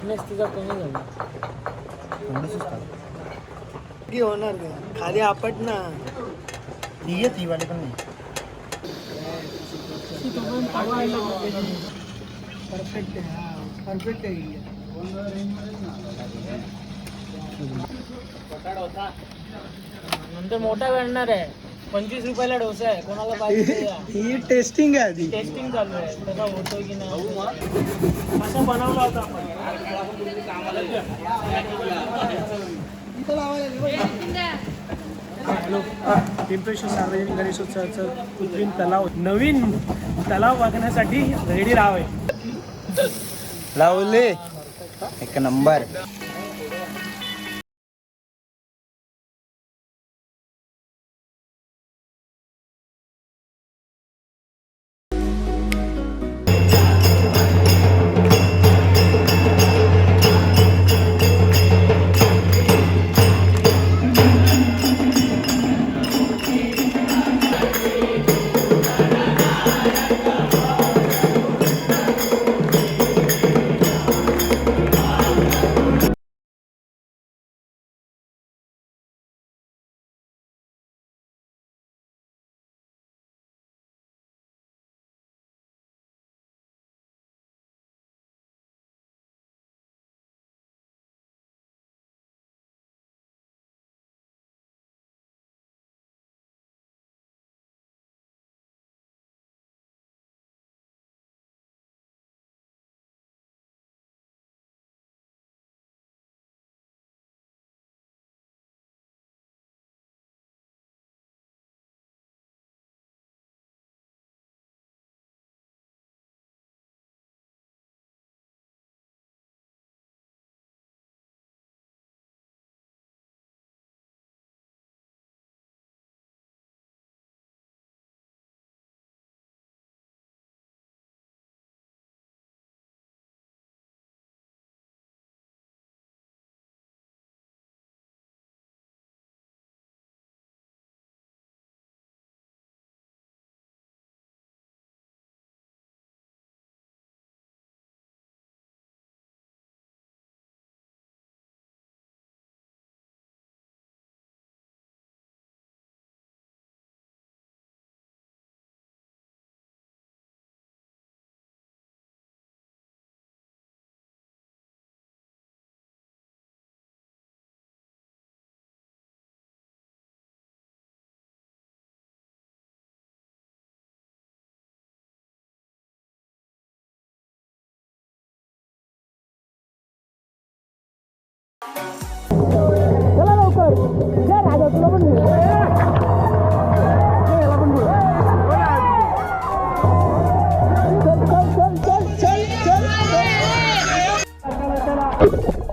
तिचा कमी झाला की होणार का खाली आपट ना ती वाले पण नाही परफेक्ट आहे हा परफेक्ट आहे नंतर मोठा करणार आहे 25 रुपयाला डोसा आहे कोणाला पाहिजे ही टेस्टिंग आहे आधी टेस्टिंग चालू आहे त्याचा होतो की नाही कसा बनवला होता हॅलो पिंपळेश्वर सार्वजनिक गणेशोत्सवाचं कृत्रिम तलाव नवीन तलाव बघण्यासाठी रेडी राहावे लावले एक नंबर चला लवकर जा राजा तुला पण घेऊ याला पण घेऊ चल चल चल चल चल चल